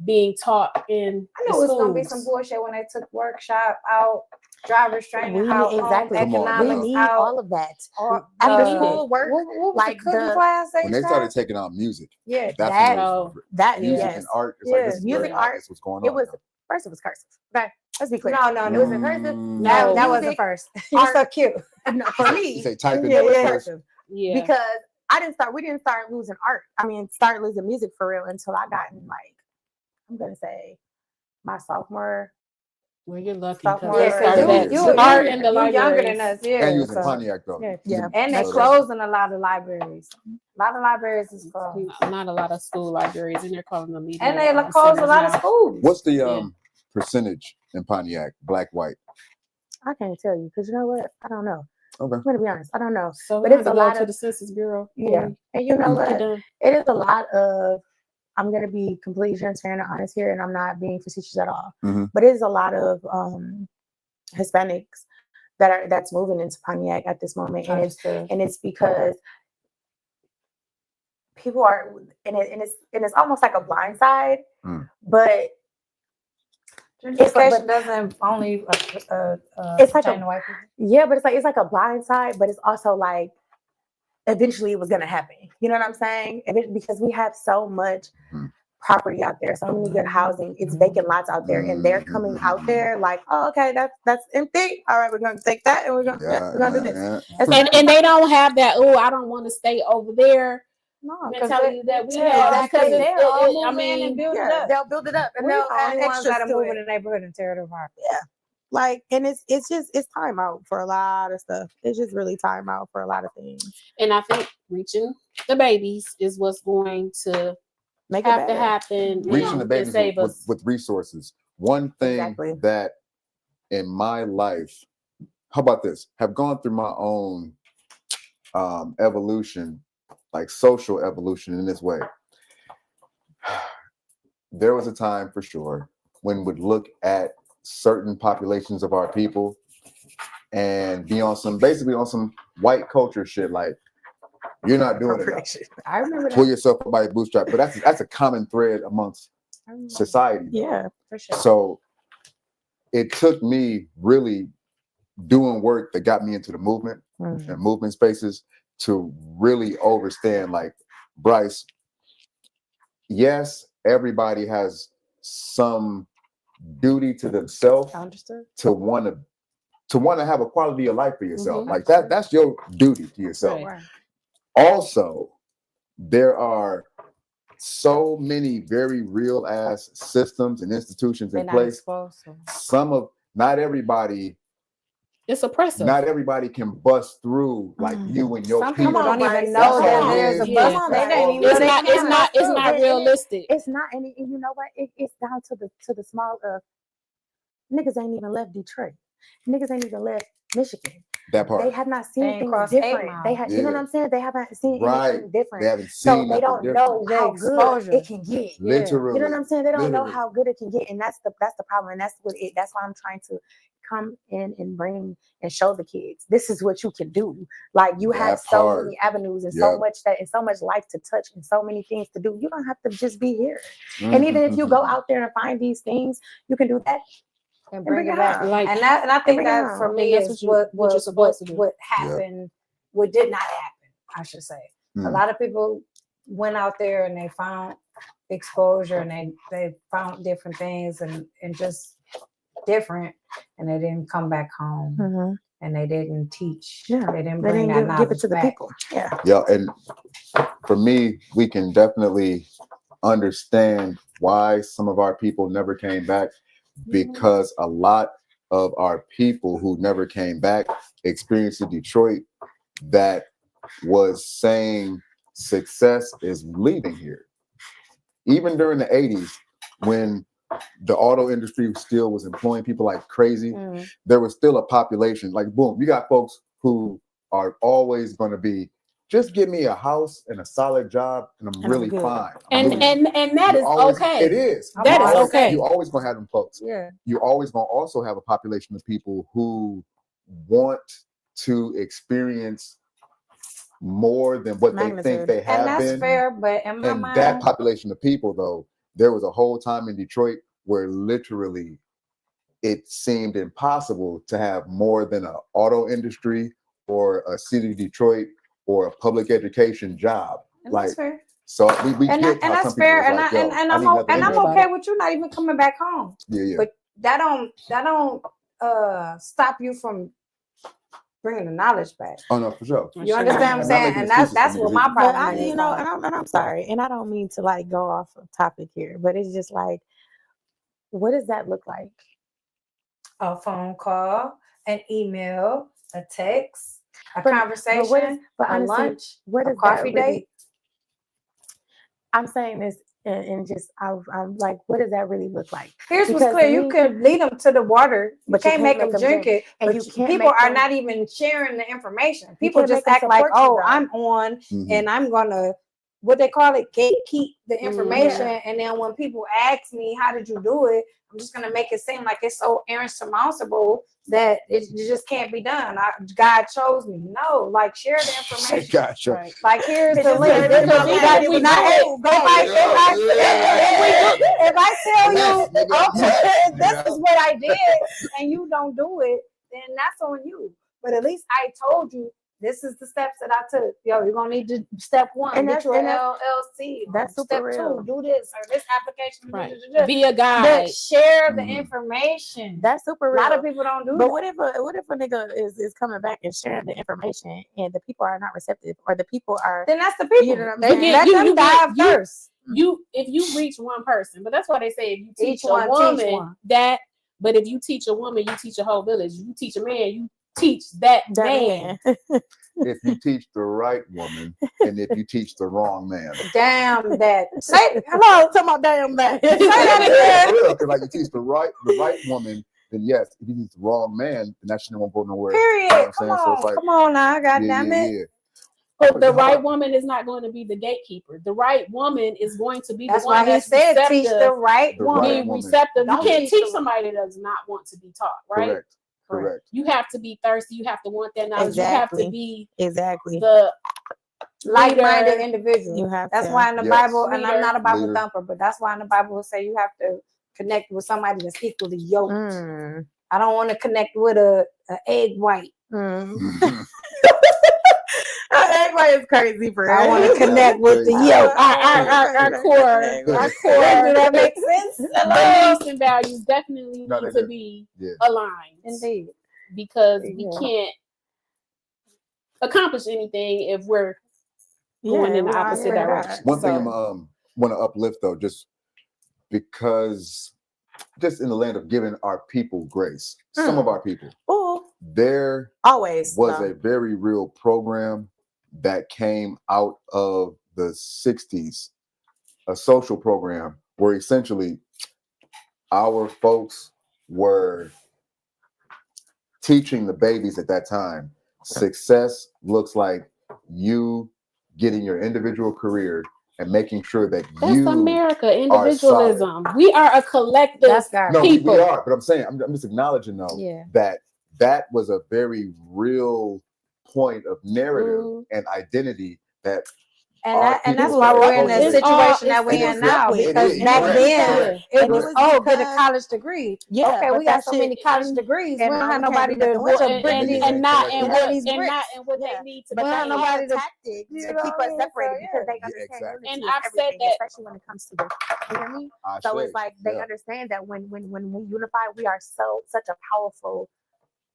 being taught in I the knew it was gonna be schools. some bullshit when they took workshop out, driver's training We out, need- exactly. Come on, economics now. We need out. all of that. or, After need school it. work, what was like the cooking the- class When they started had? taking out music, Yeah, that's that. when it was that music yes. and art. It's Yeah. like this is Music, very art, obvious what's going on. It was now. first it was cursive. Okay, let's be clear. No, no, It no. was in cursive. Mm. That No. wasn't Music, first. You're so cute. No, for me, You say type in it was first. cursive. Yeah. Because we didn't start losing art. I mean, start losing music for real until I got in I'm gonna say my sophomore. Well, you're lucky Sophomore because Yeah, they year. started Yeah, that you- art in the you younger libraries. than us, yeah. And you was in so- Pontiac though. Yeah. Yeah. And they So- closing a lot of libraries. A lot of libraries is closed. Not a lot of school libraries, and they're calling them media. And they closed a centers lot of now. schools. What's the Yeah. percentage in Pontiac, black, white? I can't tell you because you know what? I don't know. Okay. I'm gonna be honest. I don't know. So But but it's a go lot to of- the Census Bureau. Yeah, and you know Get what? done. It is a lot of. I'm gonna be completely transparent and honest here, and I'm not being facetious at all. Mhm. But it is a lot of Hispanics that's moving into Pontiac at this moment, and it's because people are and it's almost like a blind side, Mm. but Gentrification doesn't only It's like pertain to white people. yeah, but it's like a blind side, but it's also like eventually it was gonna happen. You know what I'm saying? Because we have so much Mm. property out there, so many good housing. It's vacant lots out there, and they're coming out there like, oh, okay, that's empty. All right, we're gonna take that, and we're gonna do this. That's And they don't have that. Oh, I don't want to stay over there. No, Mentality that we yeah, have exactly. because they're all I moving in and mean, building Yeah, up. they'll build it up, and We're they'll the add only ones extras that to move it. in the neighborhood and tear it apart. Like, and it's time out for a lot of stuff. It's just really time out for a lot of things. And I think reaching the babies is what's going to Make it have to better. happen Reaching and the babies save us. with resources. One thing Exactly. that in my life, how about this? Have gone through my own evolution, like social evolution in this way. There was a time for sure when would look at certain populations of our people and be on some basically on some white culture shit, like you're not doing enough. I remember Pull that. yourself up by your bootstrap. But that's a common thread amongst society. though. Yeah, for sure. So it took me really doing work that got me into the movement Mhm. and movement spaces to really understand, like, Bryce, yes, everybody has some duty to themselves Understood. to want to have a quality of life for yourself. Mhm. Like that's your duty to yourself. Right. Also, there are so many very real ass systems and institutions They're in not place. exposed. So. Not everybody It's oppressive. not everybody can bust through like you and your Some people. people don't Bryce. even That's know all that it there's is. a Yeah. bus. They didn't even know It's they not. can It's not. It's And not it- realistic. It's not any. You know what? It's down to the small of niggas ain't even left Detroit. Niggas ain't even left Michigan. That part. They have not They seen ain't things crossed 8 different. They miles. have, you know what Yeah. I'm saying? They haven't seen Right. anything different. They haven't So seen they nothing don't different. know The how exposure. good it can get. Literally. You know what I'm saying? They don't know Literally. how good it can get, and that's the problem. And that's why I'm trying to come in and bring and show the kids this is what you can do. Like you have That so part. many avenues and so Yep. much and so much life to touch and so many things to do. You don't have to just be here. And even if you go out there and find these things, you can do that. And bring bring it it back. home. Like, And I think bring it that home. for I me think that's is what you're supposed to do. what happened, what did not happen, I should say. A Mm. lot of people went out there and they found exposure and they found different things and just different, and they didn't come back home Mm-hmm. and they didn't teach. Yeah, They didn't They bring didn't that give it knowledge to the back. people. Yeah. Yeah, and for me, we can definitely understand why some of our people never came back, because a lot of our people who never came back experienced in Detroit that was saying success is leaving here. Even during the 80s, when the auto industry still was employing people like crazy, Mm. there was still a population, like, boom, you got folks who are always going to be, just give me a house and a solid job and I'm And I'm really good. fine. I'm and moving. and that You is always- okay. It is. I'm That is always okay. You always going to have them folks. Yeah. You always going to also have a population of people who want to experience more than what they think Magnitude. they And have that's been. fair, but in my And mind, that population of people, though, there was a whole time in Detroit where literally it seemed impossible to have more than an auto industry or a city of Detroit or a public education job. and Like, that's fair. so we And, get that, and how that's some people fair, was and like, I yo, and, and I I'm need o- nothing and to I'm do. okay with you not even coming back home. Yeah. But that don't stop you from bringing the knowledge back. Oh no, for sure. You understand what I'm I'm not saying? making And that's excuses for what niggas my either. But problem is. you know, and I'm sorry, and I don't mean to like go off of topic here, but it's just like, what does that look like? A phone call, an email, a text, a But conversation, what is, but a honestly, lunch, what a is coffee that really, date. I'm saying this, and just I'm like, what does that really look like? Here's what's Because clear: to you me- could lead them to the water, But you can't make them drink it, and but you can't people make are them- not even sharing the information. You People can't just make them act like, support you, "Oh, though. I'm on, Mhm. and I'm gonna." What they call it, gatekeep the Mhm. information, and then when people ask me, "How did you do it?" I'm just gonna make it seem like it's so insurmountable that it just can't be done. God chose me. No, like share the information. Gotcha. Right. Like here's the Because link. if This is we- we got- if we not- do it, if I tell you, Yes, nigga. okay, this Yeah. is what I did, and you don't do it, then that's on you. But at least I told you this is the steps that I took. Yo, you're gonna need to step one, And get that's- your and that's- LLC. that's super step real. 2, do this or this application. Right. But Be a guide. share the Mhm. information. That's super a real. lot of people don't do But that. what if a nigga is coming back and sharing the information and the people are not receptive, or the people are Then that's the people. You know what I'm They saying? let You- them you get- dive you- first. If you reach one person, but that's why they say if you teach Each one a teach woman one. that But if you teach a woman, you teach a whole village. If you teach a man, you teach that man. If you teach the right woman, and if you teach the wrong man. Damn that. Say hello. Talking about damn that. Say that again. For real, 'cause like you teach the right woman, then yes. If you teach the wrong man, then that shit won't go nowhere. Period. You know what I'm Come saying? So on. it's like, Come on now. God damn it. yeah. But the right woman is not going to be the gatekeeper. The right woman is going to be That's the one why he that's said receptive. teach the right The woman. right Be woman. receptive. You Don't can't teach teach the- somebody that does not want to be taught, right? Correct. You have to be thirsty. You have to want that knowledge. You Exactly. have to be Exactly. the Like-minded leader. individual. You have That's to. why in the Yes. Bible, and I'm Leader. not a Bible Leader. thumper, but that's why in the Bible will say you have to connect with somebody that's equally yoked. Mm. I don't want to connect with a egg white. Mm. Everybody is crazy for I want to Yeah. connect with the Yeah. yolk. Our core. Our core. Do that make sense? Hello? Beliefs and values definitely No, they need to do. be Yeah. aligned. Indeed. Because we Yeah. can't accomplish anything if we're going in the opposite yeah. direction. One thing So, I'm want to uplift though, just because, just in the land of giving our people grace, some of our people, Oh, there always was though. a very real program that came out of the 60s, a social program where essentially our folks were teaching the babies at that time success looks like you getting your individual career and making sure that that's you America, individualism. We are a collective. That's garbage. no, we people. are, but I'm saying I'm just acknowledging though Yeah. that was a very real point of narrative Mhm. and identity that And our that's people why are we're in the supposed to- situation that it's- we're in it's- now. it Because is. back Correct. then Correct. it And was, it was get a because- college degree. Yeah, Okay, but we got that so shit- many college degrees. We and don't now have we can't nobody do to nothing what with your it. Britney and not and what these and bricks. not and what Yeah. they need to But Well, be. they nobody have to- tactics you to know keep what I us mean? separated So, because they yeah, understand exactly. unity And is I've said everything, that- especially when it comes to the you hear me? I So say, it's like they yeah. understand that when we unify, we are such a powerful.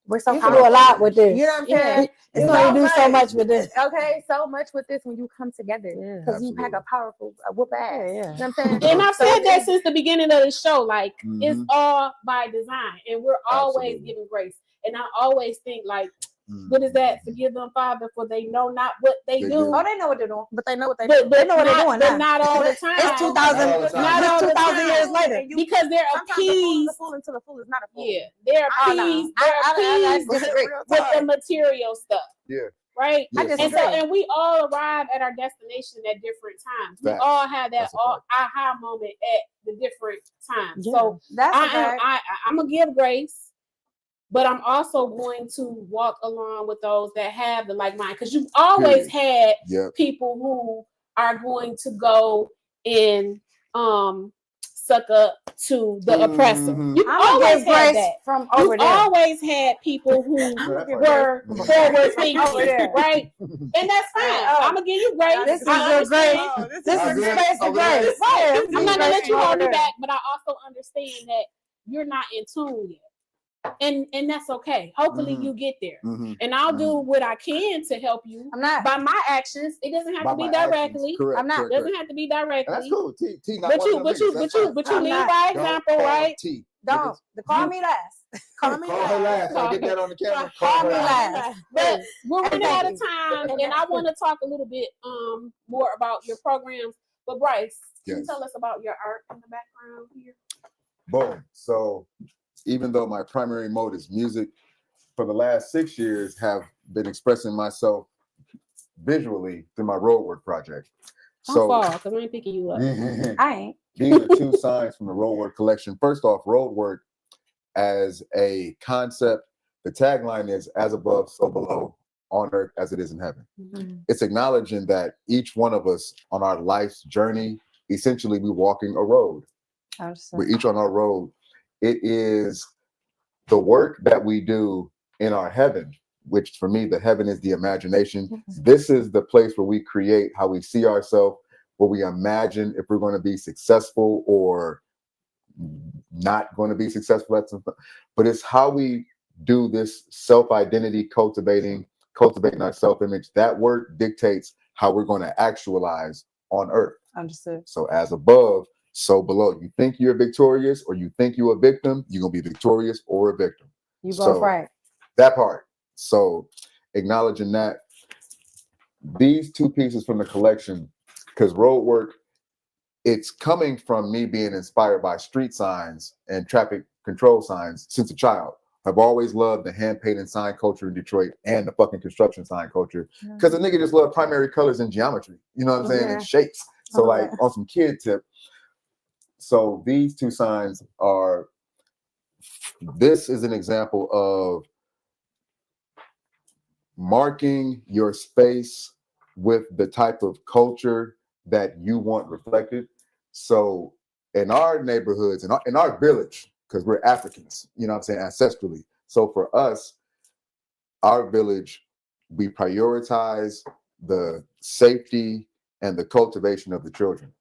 We're so You can powerful. do a lot with this. You know what I'm Yeah. saying? You It's can so only do so much with this. Okay, so much with this when you come together Yeah. because you have Absolutely. a powerful whoop ass. Yeah, yeah. You know what I'm saying? And I've So said that it's- since the beginning of the show. Like it's Mhm. all by design, and we're always Absolutely. giving grace. And I always think like, Mhm. what is that? Forgive them, Father, for they know not what they They do. do. Oh, they know what they're doing. But they know what they But They know what they're not- doing but now. not all the It's time. 2000. Not all the time. Not all the 2000 time. years later. Because they're Sometimes the fool is a appeased. fool until the fool is not a fool. Yeah, they're Oh, no. appeased. I They're appeased disagree. Real with talk. the material stuff. Yeah. Right. Yeah, I And so, disagree. and we all arrive at our destination at different times. We Facts. all have that That's a fact. aha moment at the different times. Yeah. So That's a I'm fact. gonna give grace, but I'm also going to walk along with those that have the like mind, because you've always had Yep. people who are going to go and suck up to the oppressor. Mhm. You've I'm gonna always give had grace that. from over You've there. always had people who That's were right. forward thinking, Over there. right? And that's fine. Oh. I'm gonna give you grace. This is I your understand. grace. This Oh, is good. grace Oh, and good. grace. Right. Yeah, I'm not gonna let you hold over me there. back, but I also understand that you're not in tune yet. And that's okay. Hopefully Mhm. you get there. Mhm. And I'll do what I can to help you I'm not. by my actions. It doesn't have By to be my actions. directly. Correct, I'm not. correct, It doesn't correct. have to be And that's directly. cool. T not But one you of them but you niggas. but That's you fine. but you I'm lead not. by Don't example, call right? T. Don't. Call me last. Call me Call her last. Can I get that on the camera? Call me her last. But we're running Thank out of you. time, and I want to talk a little bit more about your programs. But Bryce, can you Yes. tell us about your art in the background here? Boom. So even though my primary mode is music, for the last 6 years have been expressing myself visually through my roadwork project. Don't fall, because I ain't picking you up. I ain't. these are two signs from the roadwork collection. First off, roadwork as a concept, the tagline is "as above, so below, on earth as it is in heaven." It's acknowledging that each one of us on our life's journey, essentially, we're walking a road. We're each on our road. It is the work that we do in our heaven, which for me, the heaven is the imagination. This is the place where we create how we see ourselves, where we imagine if we're going to be successful or not going to be successful at something. But it's how we do this self-identity cultivating our self-image. That work dictates how we're going to actualize on earth. Understood. So as above, So below, you think you're victorious or you think you're a victim, you're gonna be victorious or a victim. You both So, right. That part. So acknowledging that these two pieces from the collection, because road work, it's coming from me being inspired by street signs and traffic control signs since a child. I've always loved the hand painted sign culture in Detroit and the fucking construction sign culture because the nigga just love primary colors and geometry. You know what I'm saying? Yeah. And shapes. So Oh, like yeah. on some kid tip. So these two signs are. This is an example of marking your space with the type of culture that you want reflected. So in our neighborhoods, in our village, because we're Africans, you know what I'm saying, ancestrally. So for us, our village, we prioritize the safety and the cultivation of the children.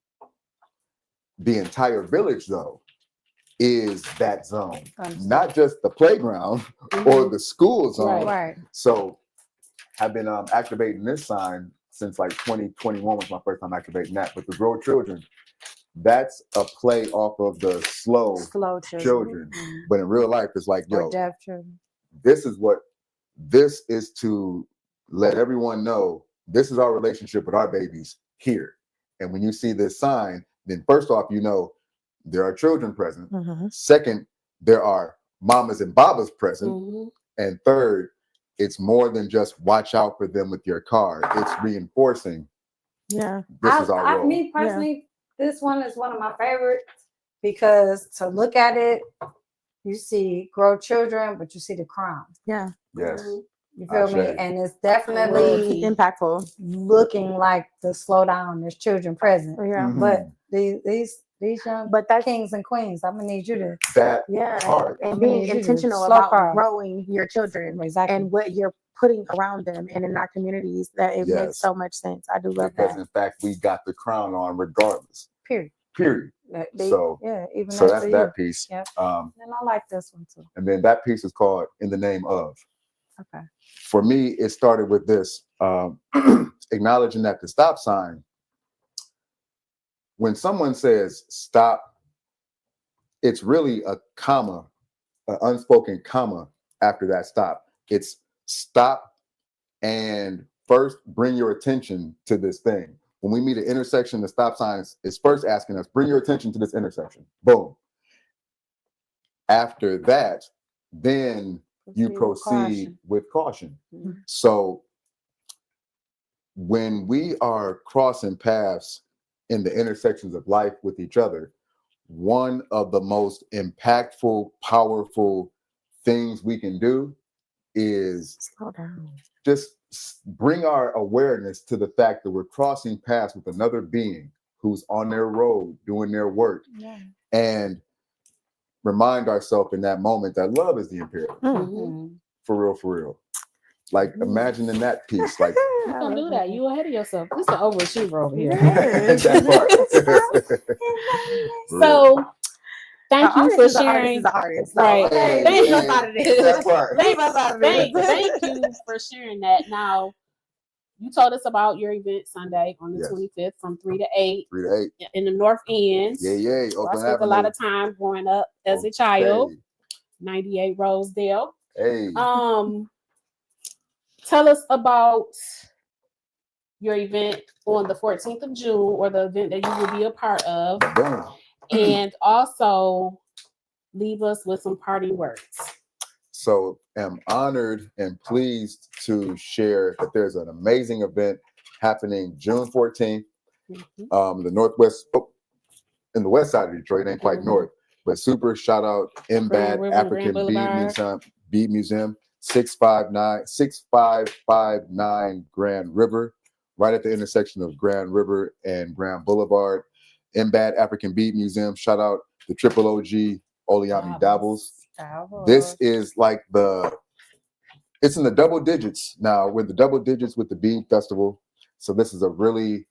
The entire village, though, is that zone, not just the playground or the school zone. Right. So I've been activating this sign since like 2021 was my first time activating that. But the Grow Children, that's a play off of the slow children. But in real life, it's like, Or yo, deaf children. this is to let everyone know this is our relationship with our babies here. And when you see this sign, then first off, you know there are children present. Second, there are mamas and babas present. And third, it's more than just watch out for them with your car. It's reinforcing. Yeah. This is our role. Me personally, this one is one of my favorites because to look at it, you see grow children, but you see the crown. Yeah. Yes. You feel me? Ashe. And it's definitely Impactful. looking like the slow down. There's children present. Yeah. Mhm. But these young But that's kings and queens, I'm gonna need you to That yeah. part. And I'm being gonna need you to intentional slow about crawl. growing your children exactly. and what you're putting around them and in our communities, that it Yes. makes so much sense. I do love Because that. in fact, we got the crown on regardless. Period. Period. So yeah, even so after that's you. that piece. Yep. And And I like this one too. then that piece is called In the Name of. Okay. For me, it started with this, acknowledging that the stop sign, when someone says stop, it's really a comma, an unspoken comma after that stop. It's stop and first bring your attention to this thing. When we meet an intersection, the stop sign is first asking us, bring your attention to this intersection. Boom. After that, then you proceed with caution. Mhm. So when we are crossing paths in the intersections of life with each other, one of the most impactful, powerful things we can do is Slow down. just bring our awareness to the fact that we're crossing paths with another being who's on their road doing their work, Yeah. and remind ourselves in that moment that love is the imperative. Mhm. For real. Like imagining that piece, like You gonna do that? You ahead of yourself. This is an overachiever over here. that part. So thank you for sharing. Is an artist. So, Right. hey, Thank leave you. us out of this. That part. Leave us out of this. Thank you for sharing that. Now, you told us about your event Sunday on the Yes. 25th from 3 to 8 3 to 8. in the North End. Yeah. So I Oakland spent a lot Avenue. of time growing up as a child. 98 Rosedale. Hey. Tell us about your event on the 14th of June, or the event that you will be a part of, Boom. and also leave us with some parting words. So am honored and pleased to share that there's an amazing event happening June 14th. The Northwest, in the west side of Detroit, ain't quite north, but super shout out Grand MBAD River, African Grand Boulevard. Beat Museum, 6559 Grand River, right at the intersection of Grand River and Grand Boulevard. MBAD African Beat Museum, shout out the Triple OG Oliami Dabbles. This is like it's in the double digits now. We're the double digits with the Beat Festival. So this is a really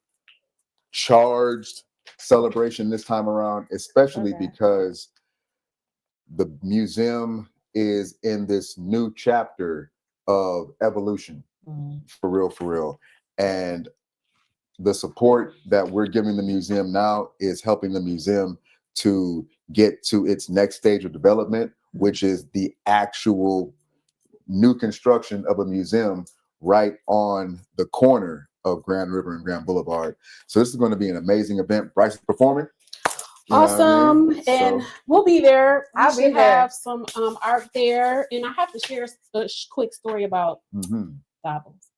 charged celebration this time around, especially because the museum is in this new chapter of evolution. For real. And the support that we're giving the museum now is helping the museum to get to its next stage of development, which is the actual new construction of a museum right on the corner of Grand River and Grand Boulevard. So this is going to be an amazing event. Bryce is performing. You know what I Awesome. mean? And So- we'll be there. We I'll be should there. have some art there. And I have to share a quick story about Mhm. Dabbles.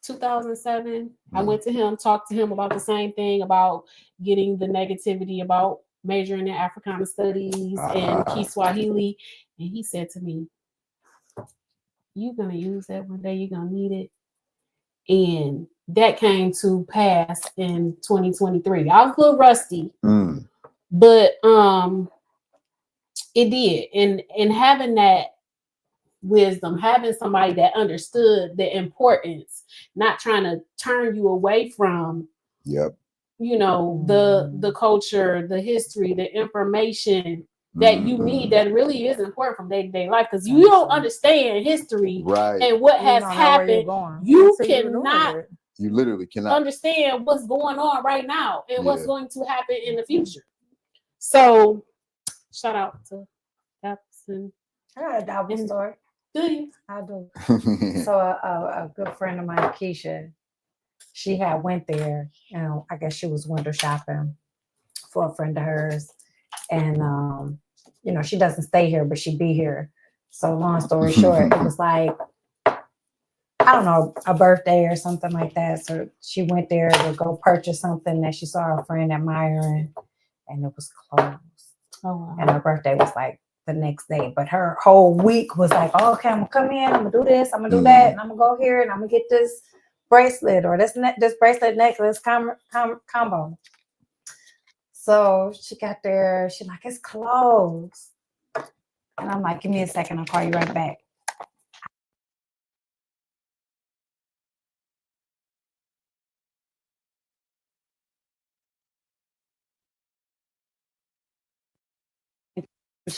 2007, I went to him, talked to him about the same thing, about getting the negativity about majoring in Africana studies and Kiswahili. And he said to me, "You're going to use that one day, you're going to need it." And that came to pass in 2023. I was a little rusty, Mm. but it did. And having that wisdom, having somebody that understood the importance, not trying to turn you away from, Yep. you know, the culture, the history, the information that you Mhm. need, that really is important from day-to-day life, because you don't understand history Right. and what You has don't know where you're happened. going. You So you ignore cannot it. You literally cannot. understand what's going on right now and what's Yeah. going to happen in the future. So shout out to Epson. I got a double And- story. Do you? I do. So a good friend of mine, Keisha, she had went there, and I guess she was window shopping for a friend of hers, and you know, she doesn't stay here, but she be here. So long story short, it was like, I don't know, a birthday or something like that. So she went there to go purchase something that she saw her friend admiring, and it was closed. Oh, wow. And her birthday was like the next day, but her whole week was like, oh, okay, I'm gonna come in, I'm gonna do this, I'm gonna do that, and I'm gonna go here, and I'm gonna get this bracelet or this bracelet necklace combo. So she got there, she's like, it's closed, and I'm like, give me a second, I'll call you right back.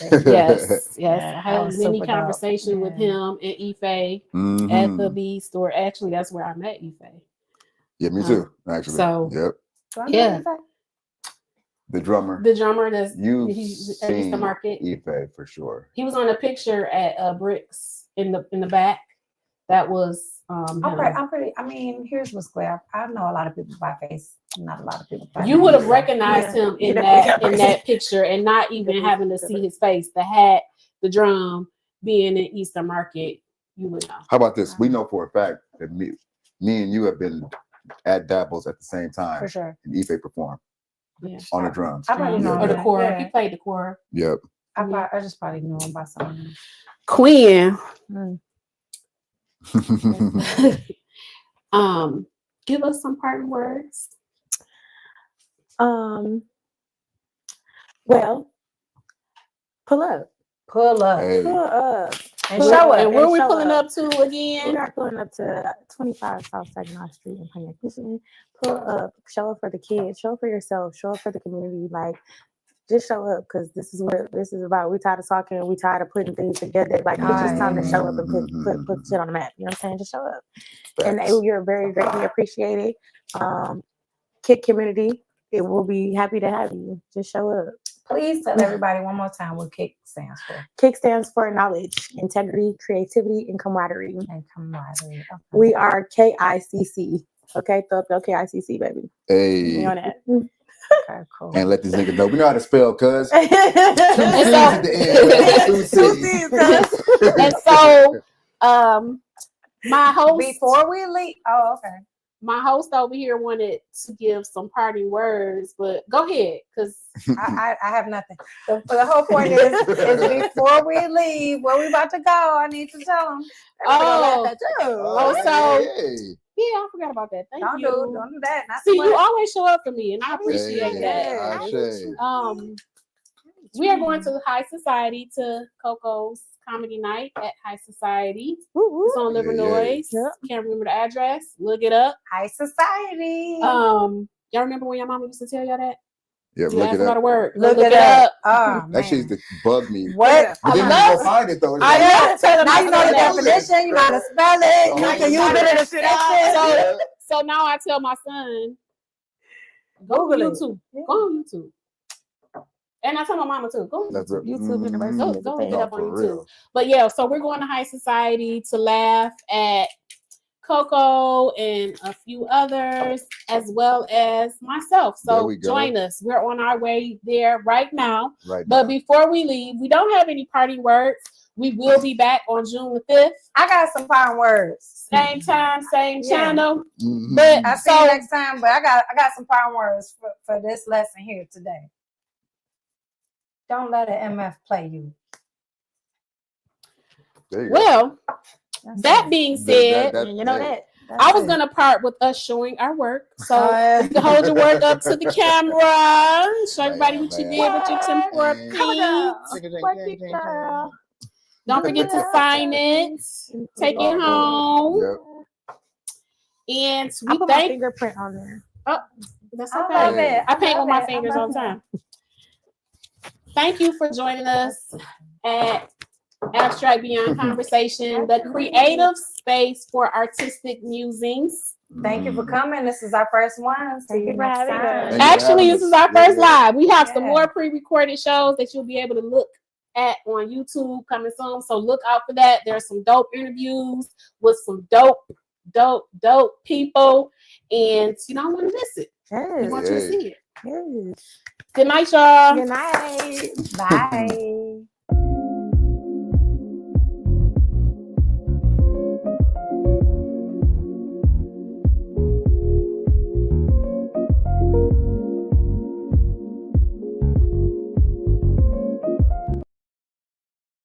Yes, Yeah, I that had a was mini super dope. conversation with Yeah. him and Ife Mhm. at the B store. Actually, that's where I met Ife. Yeah, me too. Actually. So- Yep. Do I know Yeah. you, Faye? The drummer. The drummer that's You've he's at Easter seen Market. Ife for sure. He was on a picture at Bricks in the back. That was him. I'm pretty. I mean, here's what's clear. I know a lot of people by face. Not a lot of people by You name. would have recognized Yeah. him in You definitely that got in that picture, and not even definitely having to got see it. his face, the hat, the drum, being in Easter Market. You would know. How about this? We know for a fact that me and you have been at Dabbles at the same time, for sure. and Ife performed Yeah. on the drums. I probably know Yeah. Or the him. choir. Yeah. He played the choir. Yep. I just probably know him by something. Quinn. Give us some parting words. Well, pull up. Pull up Hey. Pull up. and Pull show up. And up. where we show pulling up. up to We again? are pulling up to 25 South Saginaw Street in Pontiac, Michigan. Pull up, show up for the kids, show up for yourself, show up for the community. Like, just show up, because this is what this is about. We tired of talking, we tired of putting things together. Like, it's just time to show up and put shit on the map. You know what I'm saying? Just show up. And you're very greatly appreciated. Kid community, it will be happy to have you. Just show up. Please tell everybody one more time what KICK stands for. KICK stands for knowledge, integrity, creativity, and camaraderie. And camaraderie. Okay. We are KICC. Okay, throw up your KICC, baby. Hey. We on that. Okay, cool. And let these niggas know we know how to spell, cuz. Two C's so- at the end. Two Two C's. C's, cuz. And so, my host, Before we leave, oh, okay. my host over here wanted to give some parting words, but go ahead, because I have nothing. The whole point is before we leave, where we about to go, I need to tell them. so Hey. yeah, I forgot about that. Thank Don't you. do that. Not See, too you much. always show up for me, and I appreciate Hey, that. Ashe. We are going to High Society to Coco's Comedy Night at High Society. It's on Yeah, Livernois. yeah. Can't remember the address. Look it up. High society. Y'all remember when your mama used to tell y'all that? Yeah, You look ask it a lot up. of work. Look Look it it up. up. Oh, That shit used man. to bug me. What? But then you love- go find it though. It's I like, love telling Now you know the myself that. definition. You know how to spell it. You can use it in a sentence. So now I tell my son, go on Google it. YouTube. Go on YouTube. And I tell my mama too. Go on That's YouTube. it. YouTube University is a Go thing. get up on For YouTube. real. But yeah, so we're going to High Society to laugh at Coco and a few others, as well as myself. There So we go. join us. We're on our way there right now. Right. But now. before we leave, we don't have any parting words. We will be back on June the 5th. I got some fine words. Same time, same Yeah. channel. Mhm. But I'll see you next time. But I got some fine words for this lesson here today. Don't let an MF play you. There you go. well, That's that it. being said, You know hey, that. That's I was it. gonna part with us showing our work. So Uh, you can hold your work up to the camera. Show everybody Bam, what you bam. did with your tempura Bam. paint. Work it, girl. Don't forget to sign it. Take it home. Yep. And I we put my thank. fingerprint on there. That's I okay. love it. I paint love with my it. I fingers love all the it. time. Thank you for joining us at Abstract Beyond Conversation, the creative space for artistic musings. Thank you for coming. This is our first one. See Thank you you for next having time. us. Thank you. Actually, having this us. is our Yeah, first yeah. live. We have some Yeah. more pre-recorded shows that you'll be able to look at on YouTube coming soon. So look out for that. There's some dope interviews with some dope people, and you don't want to miss it. We Yes. want you to see it. Yes. Good night, y'all. Good night. Bye.